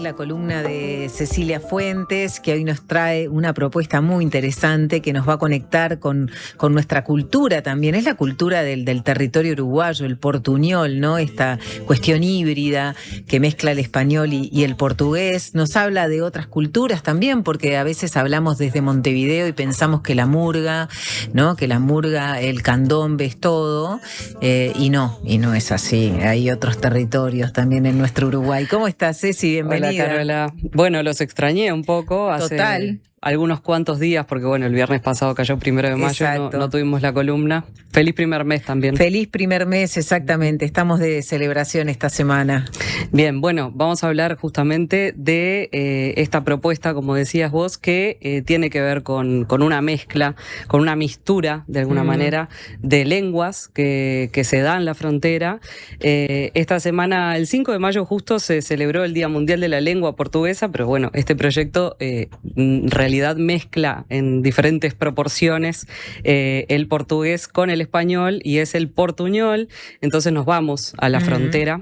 la columna de Cecilia Fuentes, que hoy nos trae una propuesta muy interesante que nos va a conectar con nuestra cultura también. Es la cultura del territorio uruguayo, el portuñol, ¿no? Esta cuestión híbrida que mezcla el español y el portugués. Nos habla de otras culturas también, porque a veces hablamos desde Montevideo y pensamos que la murga, ¿no? Que la murga, el candombe es todo, y no es así. Hay otros territorios también en nuestro Uruguay. ¿Cómo estás, Ceci? Bienvenida. Hola, Carola. Bueno, los extrañé un poco hace algunos cuantos días, porque bueno, el viernes pasado cayó 1 de mayo, no tuvimos la columna. Feliz primer mes también. Feliz primer mes, exactamente. Estamos de celebración esta semana. Bien, bueno, vamos a hablar justamente de esta propuesta, como decías vos, que tiene que ver con una mezcla, con una mistura, de alguna manera, de lenguas que se da en la frontera. Esta semana, el 5 de mayo justo, se celebró el Día Mundial de la Lengua Portuguesa, pero bueno, este proyecto en realidad mezcla en diferentes proporciones el portugués con el español y es el portuñol. Entonces nos vamos a la frontera,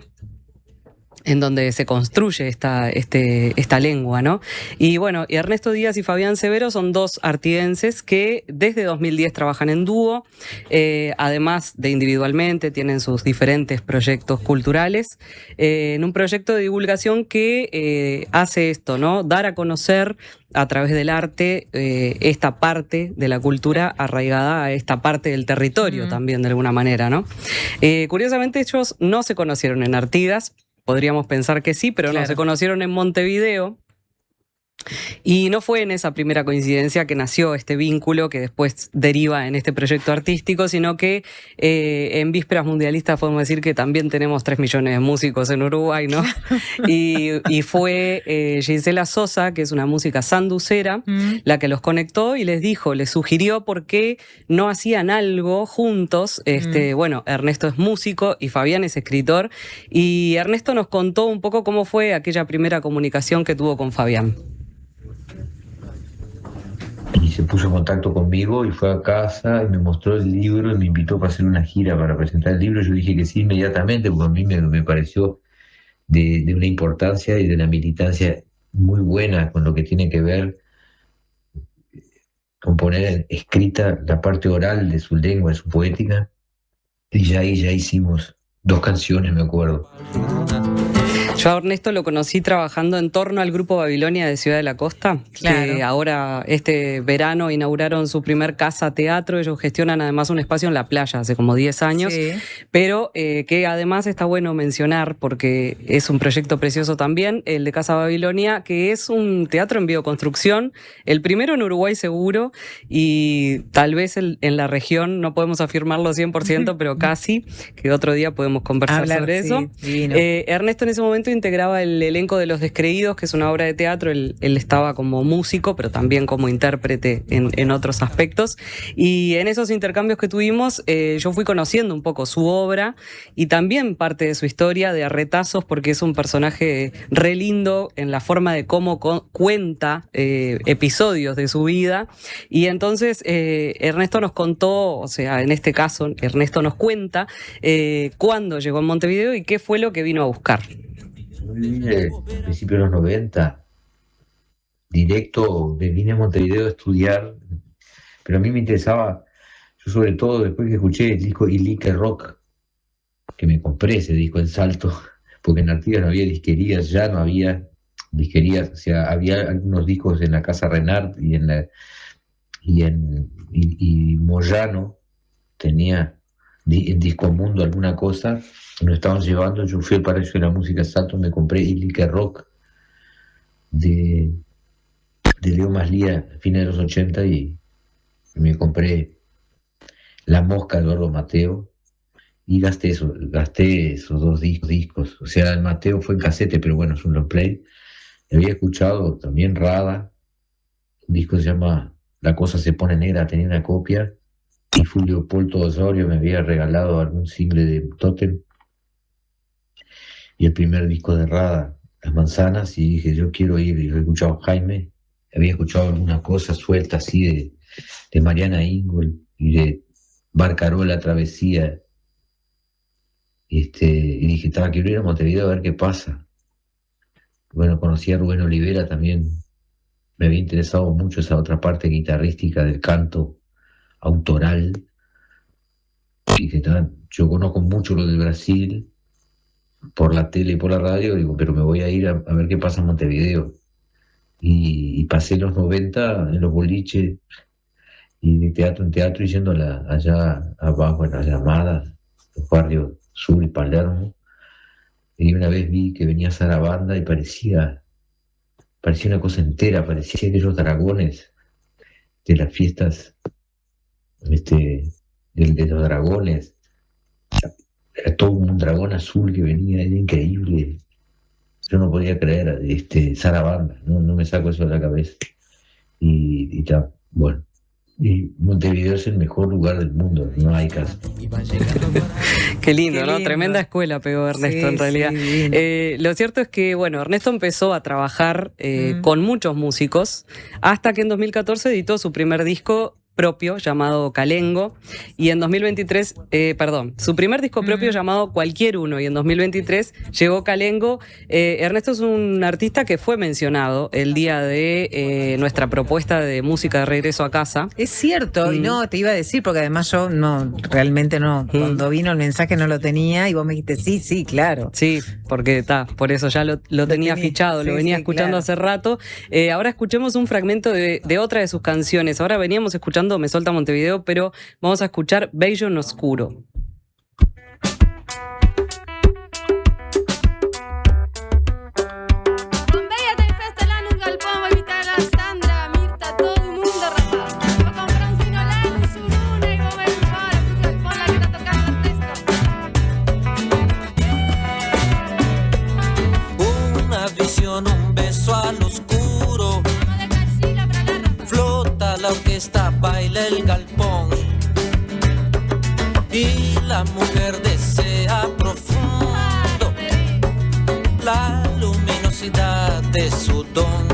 en donde se construye esta lengua, ¿no? Y bueno, y Ernesto Díaz y Fabián Severo son dos artidenses que desde 2010 trabajan en dúo, además de individualmente, tienen sus diferentes proyectos culturales, en un proyecto de divulgación que hace esto, ¿no? Dar a conocer a través del arte esta parte de la cultura arraigada a esta parte del territorio también, de alguna manera, ¿no? Curiosamente, ellos no se conocieron en Artigas. Podríamos pensar que sí, pero no, se conocieron en Montevideo. Y no fue en esa primera coincidencia que nació este vínculo que después deriva en este proyecto artístico, sino que en vísperas mundialistas podemos decir que también tenemos 3 millones de músicos en Uruguay, ¿no? y fue Gisela Sosa, que es una música sanducera, la que los conectó y les sugirió por qué no hacían algo juntos. Bueno, Ernesto es músico y Fabián es escritor, y Ernesto nos contó un poco cómo fue aquella primera comunicación que tuvo con Fabián. Y se puso en contacto conmigo y fue a casa y me mostró el libro y me invitó para hacer una gira para presentar el libro. Yo dije que sí inmediatamente, porque a mí me pareció de una importancia y de una militancia muy buena con lo que tiene que ver con poner escrita la parte oral de su lengua, de su poética. Y ya hicimos 2 canciones, me acuerdo. Yo a Ernesto lo conocí trabajando en torno al Grupo Babilonia de Ciudad de la Costa, que ahora este verano inauguraron su primer casa teatro. Ellos gestionan además un espacio en la playa hace como 10 años, pero que además está bueno mencionar porque es un proyecto precioso también, el de Casa Babilonia, que es un teatro en bioconstrucción, el primero en Uruguay seguro, y tal vez en la región, no podemos afirmarlo 100%, pero casi, que otro día podemos conversar sobre eso. Ernesto en ese momento integraba el elenco de Los Descreídos, que es una obra de teatro. Él estaba como músico, pero también como intérprete en otros aspectos. Y en esos intercambios que tuvimos, yo fui conociendo un poco su obra y también parte de su historia de Arretazos, porque es un personaje re lindo en la forma de cómo cuenta episodios de su vida. Y entonces Ernesto nos contó, o sea, en este caso, Ernesto nos cuenta cuándo llegó a Montevideo y qué fue lo que vino a buscar. Yo vine al principio de los 90, vine a Montevideo a estudiar, pero a mí me interesaba, yo sobre todo después que escuché el disco Ilique Rock, que me compré ese disco en Salto, porque en Artigas no había disquerías, ya no había disquerías, o sea, había algunos discos en la Casa Renard y Moyano tenía en Disco Mundo alguna cosa. Nos estaban llevando, yo fui al Palacio de la Música Salto, me compré Ilique Rock de Leo Maslía a fines de los 80 y me compré La Mosca de Eduardo Mateo y gasté esos 2 discos. O sea, el Mateo fue en casete, pero bueno, es un long play. Había escuchado también Rada, un disco que se llama La Cosa Se Pone Negra, tenía una copia, y Fulvio Polto Osorio me había regalado algún single de Totem y el primer disco de Rada, Las Manzanas, y dije, yo quiero ir. Y he escuchado Jaime, había escuchado alguna cosa suelta así de Mariana Ingol y de Barcarola Travesía, y dije, quiero ir a Montevideo a ver qué pasa. bueno, conocí a Rubén Olivera también. Me había interesado mucho esa otra parte guitarrística del canto autoral. Y que yo conozco mucho lo del Brasil por la tele y por la radio, digo, pero me voy a ir a ver qué pasa en Montevideo. Y pasé los 90 en los boliches y de teatro en teatro, y yendo allá abajo en las llamadas, los barrios Sur y Palermo. Y una vez vi que venía Sarabanda y parecía una cosa entera, parecía aquellos dragones de las fiestas de los dragones. Era todo un dragón azul que venía, era increíble. Yo no podía creer, Sarabanda, no me saco eso de la cabeza. Y está, bueno. Y Montevideo es el mejor lugar del mundo, no hay caso. Qué lindo, Qué ¿no? lindo. Tremenda escuela pegó Ernesto, Sí, en realidad. sí, Lo cierto es que, bueno, Ernesto empezó a trabajar con muchos músicos hasta que en 2014 editó su primer disco propio llamado Calengo, y en 2023, su primer disco propio llamado Cualquier Uno, y en 2023 llegó Calengo. Ernesto es un artista que fue mencionado el día de nuestra propuesta de música de regreso a casa. Es cierto, y no, te iba a decir, porque además yo realmente no, cuando vino el mensaje no lo tenía, y vos me dijiste, sí, claro. Sí, porque por eso ya lo tenía fichado, sí, lo venía sí, escuchando claro. hace rato. Ahora escuchemos un fragmento de otra de sus canciones. Ahora veníamos escuchando Me Solta Montevideo, pero vamos a escuchar Bello en Oscuro. Un beso al oscuro, flota la orquesta, baila el galpón y la mujer desea profundo la luminosidad de su don.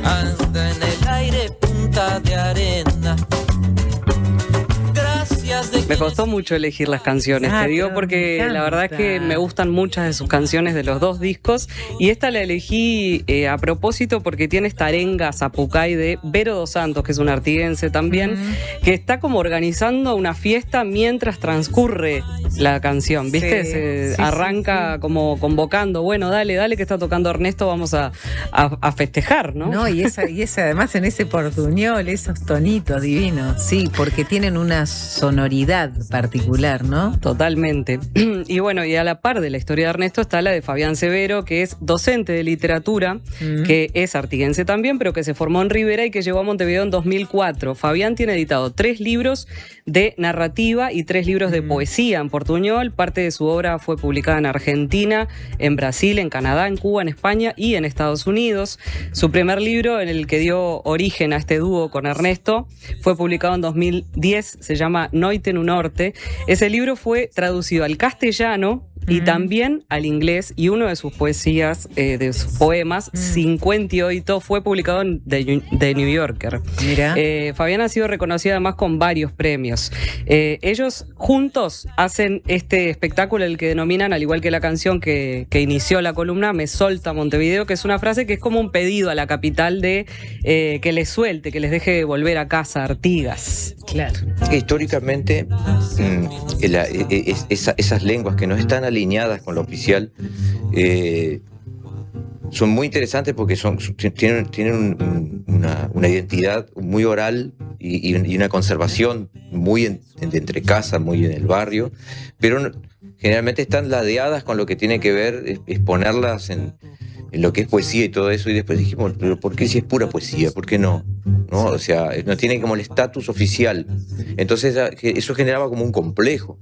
Anda en el aire, punta de arena. Me costó mucho elegir las canciones, te digo, porque la verdad es que me gustan muchas de sus canciones de los dos discos, y esta la elegí a propósito porque tiene esta arenga zapucay de Vero dos Santos, que es un artiguense también, que está como organizando una fiesta mientras transcurre la canción, ¿viste? Arranca como convocando, bueno, dale que está tocando Ernesto, vamos a festejar, ¿no? No, y esa además en ese portuñol, esos tonitos divinos, sí, porque tienen una sonoridad particular, ¿no? Totalmente. Y bueno, y a la par de la historia de Ernesto está la de Fabián Severo, que es docente de literatura, que es artiguense también, pero que se formó en Rivera y que llegó a Montevideo en 2004. Fabián tiene editado 3 libros de narrativa y 3 libros de poesía en portuñol. Parte de su obra fue publicada en Argentina, en Brasil, en Canadá, en Cuba, en España y en Estados Unidos. Su primer libro, en el que dio origen a este dúo con Ernesto, fue publicado en 2010, se llama Noite no Norte. Ese libro fue traducido al castellano y también al inglés, y uno de sus poesías, de sus poemas, 58, fue publicado en The New Yorker. Mira. Fabián ha sido reconocida además con varios premios. Ellos juntos hacen este espectáculo, el que denominan, al igual que la canción que inició la columna, Me Solta Montevideo, que es una frase que es como un pedido a la capital de que les suelte, que les deje volver a casa, Artigas. Claro. Históricamente, esas lenguas que no están alineadas con lo oficial son muy interesantes porque tienen una identidad muy oral y una conservación muy entre casa, muy en el barrio, pero generalmente están ladeadas con lo que tiene que ver exponerlas en lo que es poesía y todo eso, y después dijimos, pero ¿por qué si es pura poesía? ¿Por qué no? ¿No? O sea, no tiene como el estatus oficial. Entonces eso generaba como un complejo.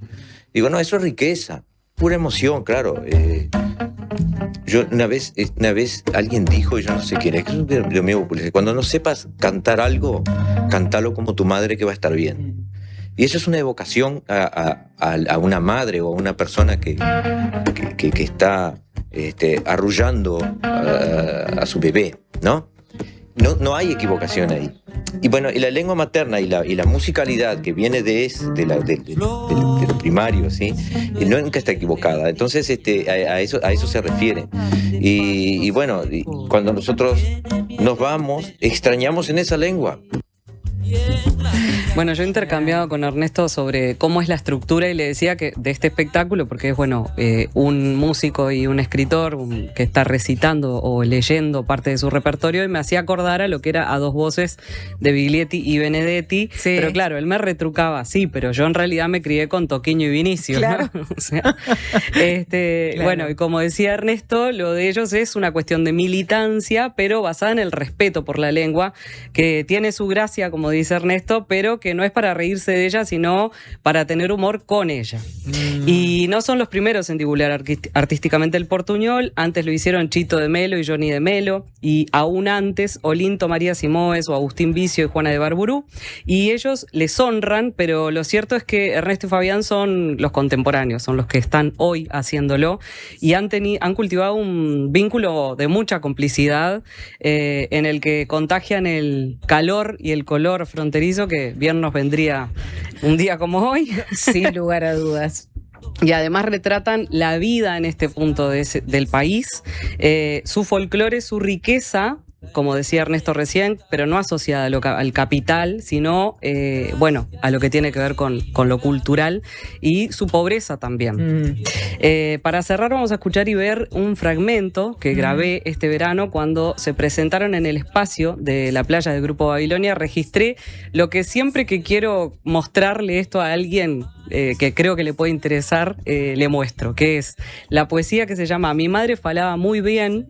Digo, no, eso es riqueza, pura emoción, claro. Yo una vez alguien dijo, y yo no sé quién es, que es de lo mío popular, cuando no sepas cantar algo, cántalo como tu madre que va a estar bien. Y eso es una evocación a una madre o a una persona que está arrullando a su bebé, ¿no? no hay equivocación ahí. Y bueno, y la lengua materna y la musicalidad que viene de lo primario, ¿sí? Nunca está equivocada. Entonces, a eso se refiere. Y bueno, cuando nosotros nos vamos, extrañamos en esa lengua. Bueno, yo he intercambiado con Ernesto sobre cómo es la estructura y le decía que de este espectáculo, porque es un músico y un escritor que está recitando o leyendo parte de su repertorio, y me hacía acordar a lo que era A dos voces de Biglietti y Benedetti. Sí. Pero claro, él me retrucaba, sí, pero yo en realidad me crié con Toquinho y Vinicio, claro. ¿No? O sea, claro. Bueno, y como decía Ernesto, lo de ellos es una cuestión de militancia, pero basada en el respeto por la lengua, que tiene su gracia, como dice Ernesto, pero que no es para reírse de ella, sino para tener humor con ella. Y no son los primeros en divulgar artísticamente el portuñol. Antes lo hicieron Chito de Melo y Johnny de Melo, y aún antes Olinto, María Simoes o Agustín Vicio y Juana de Barburú, y ellos les honran, pero lo cierto es que Ernesto y Fabián son los contemporáneos, son los que están hoy haciéndolo, y han cultivado un vínculo de mucha complicidad, en el que contagian el calor y el color fronterizo que bien nos vendría un día como hoy. Sin lugar a dudas. Y además retratan la vida en este punto del país, su folclore, su riqueza, como decía Ernesto recién, pero no asociada al capital, sino, a lo que tiene que ver con lo cultural, y su pobreza también. Para cerrar vamos a escuchar y ver un fragmento que grabé este verano cuando se presentaron en el espacio de la playa del Grupo Babilonia. Registré lo que siempre que quiero mostrarle esto a alguien que creo que le puede interesar, le muestro, que es la poesía que se llama Mi madre falaba muy bien,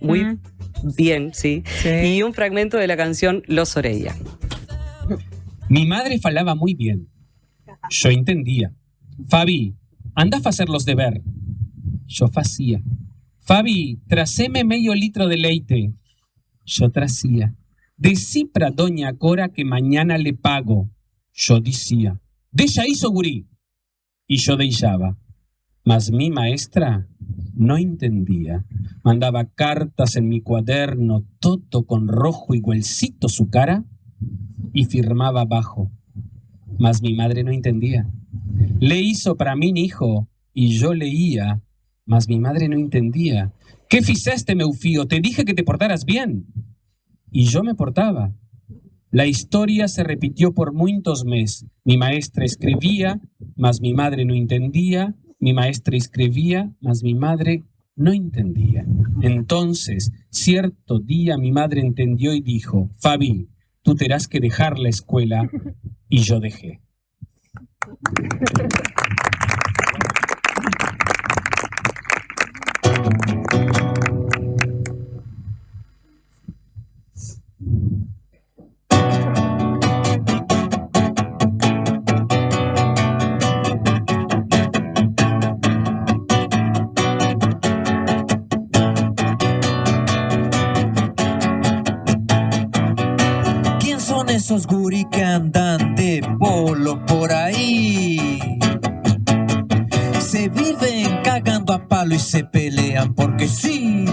bien, sí, y un fragmento de la canción Los Orella. Mi madre falaba muy bien. Yo entendía. Fabi, anda a facer los deber. Yo facía. Fabi, traceme medio litro de leite. Yo tracía. Decí pra doña Cora que mañana le pago. Yo decía. Della hizo gurí. Y yo deillaba. Mas mi maestra no entendía. Mandaba cartas en mi cuaderno, todo con rojo igualcito su cara, y firmaba abajo. Mas mi madre no entendía. Le hizo para mí, hijo, y yo leía, mas mi madre no entendía. ¿Qué fizeste, Meufío? Te dije que te portaras bien. Y yo me portaba. La historia se repitió por muchos meses. Mi maestra escribía, mas mi madre no entendía. Mi maestra escribía, mas mi madre no entendía. Entonces, cierto día mi madre entendió y dijo, Fabi, tú tendrás que dejar la escuela, y yo dejé. Esos gurí que andan de polo por ahí, se viven cagando a palo y se pelean porque sí.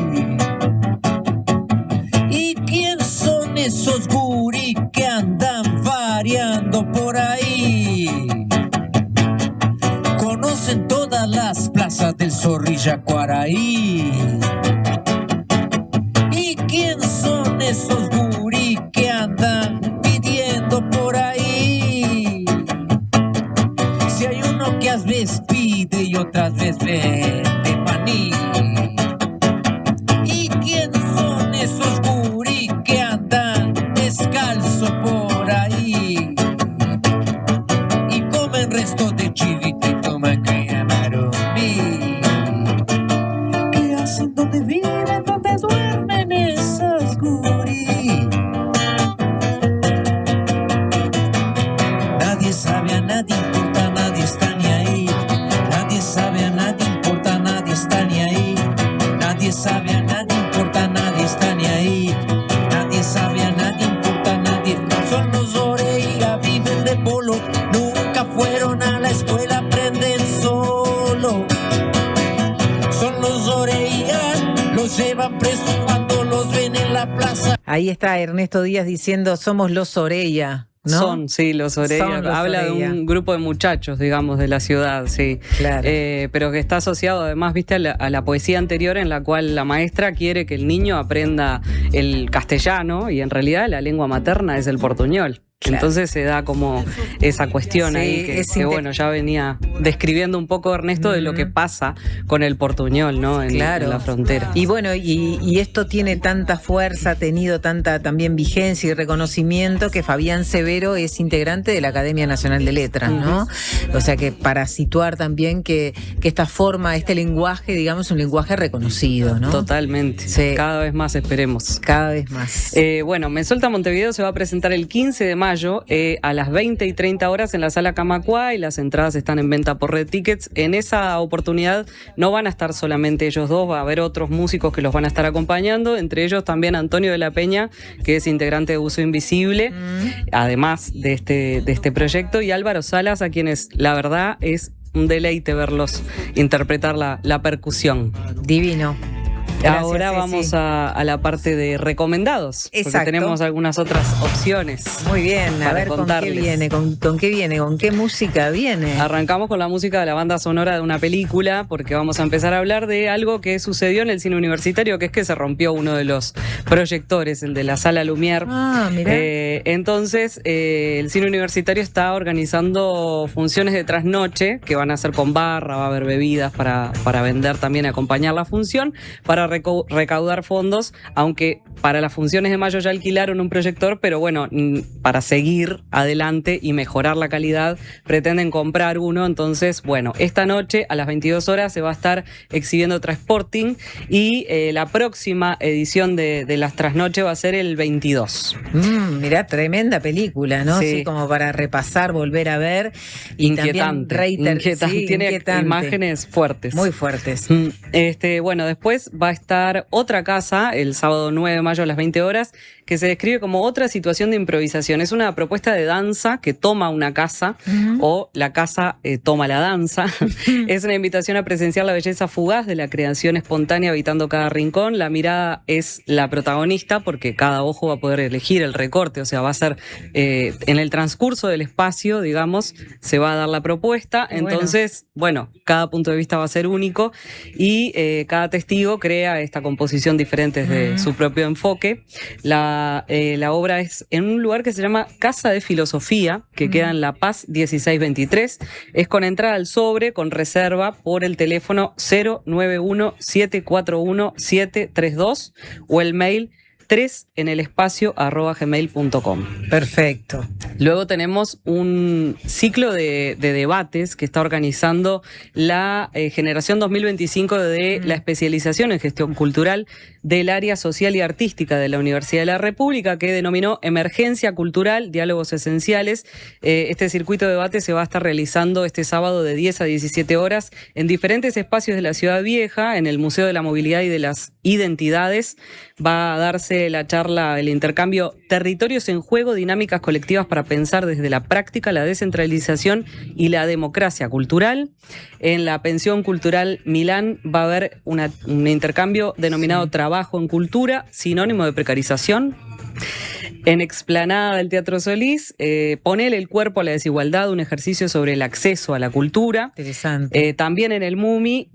¿Y quién son esos gurí que andan variando por ahí? Conocen todas las plazas del Zorrilla Cuaraí. ¿Y quién son esos gurí que andan por ahí? Si hay uno que a veces pide y otras veces vende maní. ¿Y quién son esos gurí que andan descalzo por ahí? Y comen resto de chivito y toman camaromí. ¿Qué hacen? ¿Dónde viven? ¿Dónde duermen esos gurí? Nadie sabe, a nadie importa, nadie está ni ahí. Nadie sabe, a nadie importa, nadie está ni ahí. Nadie sabe, a nadie importa, nadie está ni ahí. Nadie sabe, a nadie importa, nadie. Son los Orella, viven de polo. Nunca fueron a la escuela, aprenden solo. Son los Orella, los llevan presos cuando los ven en la plaza. Ahí está Ernesto Díaz diciendo, somos los Orella, ¿no? Son, sí, los Orella. Son los Habla Orella. de un grupo de muchachos, digamos, de la ciudad, sí. Claro. Pero que está asociado además, viste, a la poesía anterior en la cual la maestra quiere que el niño aprenda el castellano y en realidad la lengua materna es el portuñol. Claro. Entonces se da como esa cuestión Sí, ahí es que bueno, ya venía describiendo un poco Ernesto de lo que pasa con el portuñol, ¿no? En la frontera. Y bueno, y esto tiene tanta fuerza, ha tenido tanta también vigencia y reconocimiento que Fabián Severo es integrante de la Academia Nacional de Letras, ¿no? O sea que para situar también que esta forma, este lenguaje, digamos, es un lenguaje reconocido, ¿no? Totalmente. Sí. Cada vez más esperemos. Cada vez más. Bueno, Me Solta Montevideo se va a presentar el 15 de mayo a las 20 y 30 horas en la Sala Camacuá y las entradas están en venta por Red Tickets. En esa oportunidad no van a estar solamente ellos dos, va a haber otros músicos que los van a estar acompañando, entre ellos también Antonio de la Peña, que es integrante de Uso Invisible, además de este proyecto, y Álvaro Salas, a quienes la verdad es un deleite verlos interpretar la percusión. Divino. Gracias, Ahora Ceci. vamos a la parte de recomendados. Exacto. Porque tenemos algunas otras opciones. Muy bien, a para ver contarles. con qué viene, con qué viene, con qué música viene. Arrancamos con la música de la banda sonora de una película, porque vamos a empezar a hablar de algo que sucedió en el cine universitario, que es que se rompió uno de los proyectores, el de la Sala Lumière. Ah, mirá. Entonces, el cine universitario está organizando funciones de trasnoche, que van a ser con barra, va a haber bebidas para vender también, acompañar la función, para recaudar fondos, aunque para las funciones de mayo ya alquilaron un proyector, pero bueno, para seguir adelante y mejorar la calidad, pretenden comprar uno. Entonces, bueno, esta noche a las 22 horas se va a estar exhibiendo Transporting y la próxima edición de las trasnoche va a ser el 22. Mirá, tremenda película, ¿no? Sí. Sí, como para repasar, volver a ver. Y Inquietante. también Sí, tiene inquietante. imágenes fuertes. Muy fuertes. Bueno, después va a estar otra casa el sábado 9 de mayo a las 20 horas, que se describe como otra situación de improvisación. Es una propuesta de danza que toma una casa o la casa toma la danza. Es una invitación a presenciar la belleza fugaz de la creación espontánea habitando cada rincón. La mirada es la protagonista porque cada ojo va a poder elegir el recorte, o sea, va a ser en el transcurso del espacio, digamos, se va a dar la propuesta. Entonces, bueno, cada punto de vista va a ser único y cada testigo crea esta composición diferente desde su propio enfoque. La obra es en un lugar que se llama Casa de Filosofía, que queda en La Paz 1623. Es con entrada al sobre, con reserva por el teléfono 091-741-732 o el mail 3enelespacio@gmail.com. Perfecto. Luego tenemos un ciclo de debates que está organizando la generación 2025 de la especialización en gestión cultural del área social y artística de la Universidad de la República, que denominó Emergencia Cultural, Diálogos Esenciales. Este circuito de debate se va a estar realizando este sábado de 10 a 17 horas en diferentes espacios de la Ciudad Vieja, en el Museo de la Movilidad y de las Identidades. Va a darse la charla, el intercambio Territorios en Juego, dinámicas colectivas para pensar desde la práctica, la descentralización y la democracia cultural. En la Pensión Cultural Milán va a haber un intercambio denominado Trabajo en Cultura, sinónimo de precarización. En Explanada del Teatro Solís, Ponele el cuerpo a la desigualdad, un ejercicio sobre el acceso a la cultura. Interesante. También en el MUMI,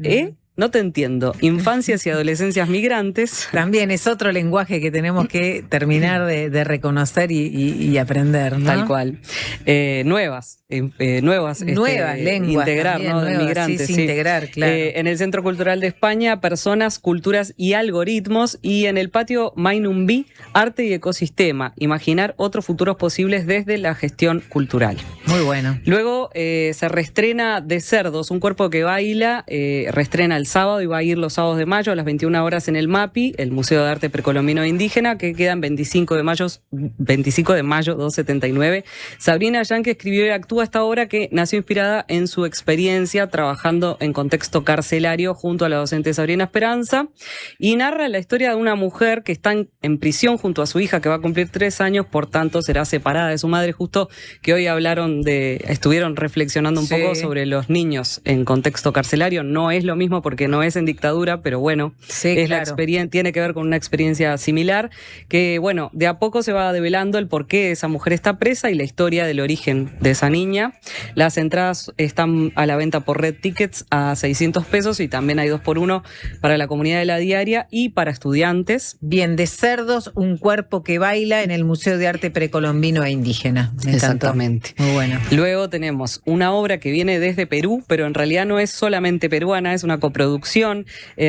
no te entiendo, Infancias y Adolescencias Migrantes. También es otro lenguaje que tenemos que terminar de reconocer y aprender, ¿no? Tal cual. Nuevas lenguas. Integrar, también, ¿no? De nuevas, migrantes. sí, integrar, claro. En el Centro Cultural de España, Personas, Culturas y Algoritmos. Y en el patio Mainumbi, Arte y Ecosistema. Imaginar otros futuros posibles desde la gestión cultural. Muy bueno. Luego se reestrena De Cerdos, un cuerpo que baila, reestrena el sábado y va a ir los sábados de mayo a las 21 horas en el MAPI, el Museo de Arte Precolombino e Indígena, que quedan 25 de mayo 279. Sabrina Yanke escribió y actúa esta obra que nació inspirada en su experiencia trabajando en contexto carcelario junto a la docente Sabrina Esperanza y narra la historia de una mujer que está en prisión junto a su hija que va a cumplir 3 años, por tanto será separada de su madre, justo que hoy estuvieron reflexionando un poco sobre los niños en contexto carcelario. No es lo mismo, por porque no es en dictadura, pero bueno, Sí, es la claro. experiencia, tiene que ver con una experiencia similar, que bueno, de a poco se va develando el por qué esa mujer está presa y la historia del origen de esa niña. Las entradas están a la venta por Red Tickets a 600 pesos y también hay 2x1 para la comunidad de la diaria y para estudiantes. Bien, de cerdos, un cuerpo que baila en el Museo de Arte Precolombino e Indígena. Me encantó. Exactamente. Muy bueno. Luego tenemos una obra que viene desde Perú, pero en realidad no es solamente peruana, es una coproducción.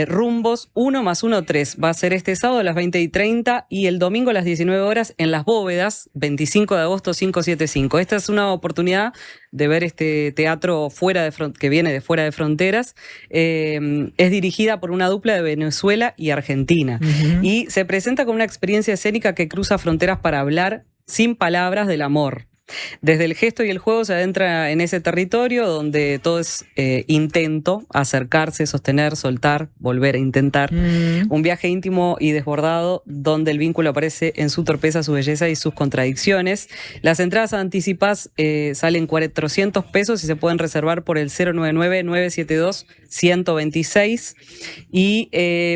Rumbos 1 + 1 3. Va a ser este sábado a las 20:30 y el domingo a las 19 horas en Las Bóvedas, 25 de agosto 575. Esta es una oportunidad de ver este teatro que viene de fuera de fronteras. Es dirigida por una dupla de Venezuela y Argentina. Y se presenta como una experiencia escénica que cruza fronteras para hablar sin palabras del amor. Desde el gesto y el juego se adentra en ese territorio donde todo es intento, acercarse, sostener, soltar, volver a intentar. Un viaje íntimo y desbordado donde el vínculo aparece en su torpeza, su belleza y sus contradicciones. Las entradas anticipadas salen 400 pesos y se pueden reservar por el 099-972-126. Y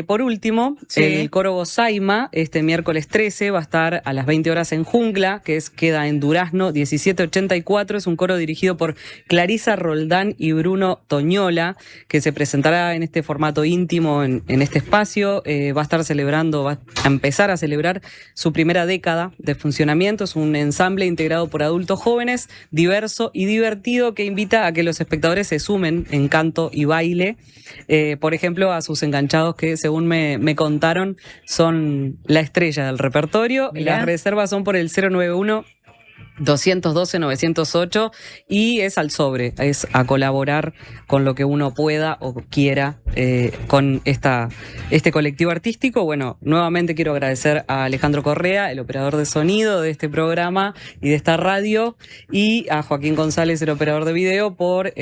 por último, Sí. el coro Bosaima, este miércoles 13, va a estar a las 20 horas en Jungla, queda en Durazno 1784. Es un coro dirigido por Clarisa Roldán y Bruno Toñola, que se presentará en este formato íntimo en este espacio. Va a empezar a celebrar su primera década de funcionamiento. Es un ensamble integrado por adultos jóvenes, diverso y divertido, que invita a que los espectadores se sumen en canto y baile. Por ejemplo, a sus enganchados, que según me contaron son la estrella del repertorio. Mirá. Las reservas son por el 091-212-908 y es al sobre, es a colaborar con lo que uno pueda o quiera con este colectivo artístico. Bueno, nuevamente quiero agradecer a Alejandro Correa, el operador de sonido de este programa y de esta radio, y a Joaquín González, el operador de video, por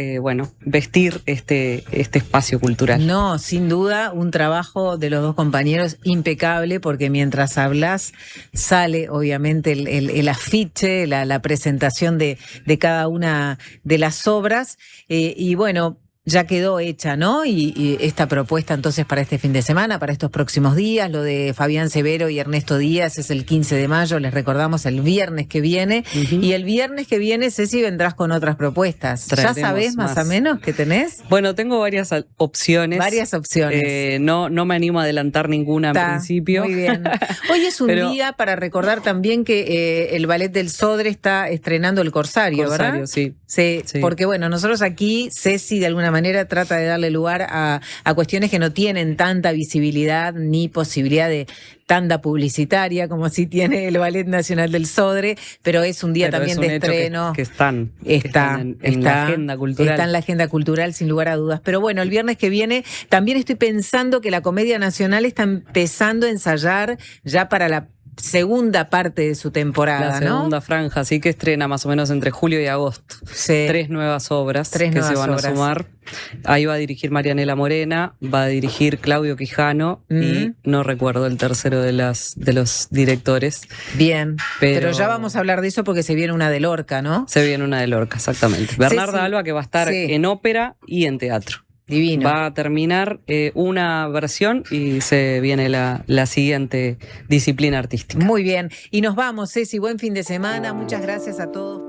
vestir este espacio cultural. No, sin duda, un trabajo de los dos compañeros impecable, porque mientras hablas sale obviamente el afiche, la presentación de cada una de las obras, y bueno, ya quedó hecha, ¿no? Y esta propuesta entonces para este fin de semana, para estos próximos días, lo de Fabián Severo y Ernesto Díaz es el 15 de mayo, les recordamos, el viernes que viene. Y el viernes que viene, Ceci, vendrás con otras propuestas. Traeremos ¿Ya sabés más más o menos qué tenés? Bueno, tengo varias opciones. Varias opciones. No me animo a adelantar ninguna en principio. Muy bien. Hoy es un Pero- día para recordar también que el Ballet del Sodre está estrenando el Corsario, ¿verdad? Sí. Sí, Sí. porque bueno, nosotros aquí, Ceci de alguna manera trata de darle lugar a cuestiones que no tienen tanta visibilidad ni posibilidad de tanda publicitaria como sí tiene el Ballet Nacional del Sodre, pero es un día Pero también es un de hecho estreno. que están en Está la agenda cultural. Está en la agenda cultural, sin lugar a dudas. Pero bueno, el viernes que viene también estoy pensando que la Comedia Nacional está empezando a ensayar ya para la segunda parte de su temporada, La segunda franja, así que estrena más o menos entre julio y agosto. Sí. 3 nuevas obras Tres que se nuevas van obras. a sumar. Ahí va a dirigir Marianela Morena, va a dirigir Claudio Quijano y no recuerdo el tercero de los directores. Bien, pero ya Pero- vamos a hablar de eso porque se viene una de Lorca, ¿no? Se viene una de Lorca, exactamente. Bernarda sí. Alba, que va a estar Sí. en ópera y en teatro. Divino. Va a terminar una versión y se viene la siguiente disciplina artística. Muy bien. Y nos vamos, Ceci. Buen fin de semana. Muchas gracias a todos.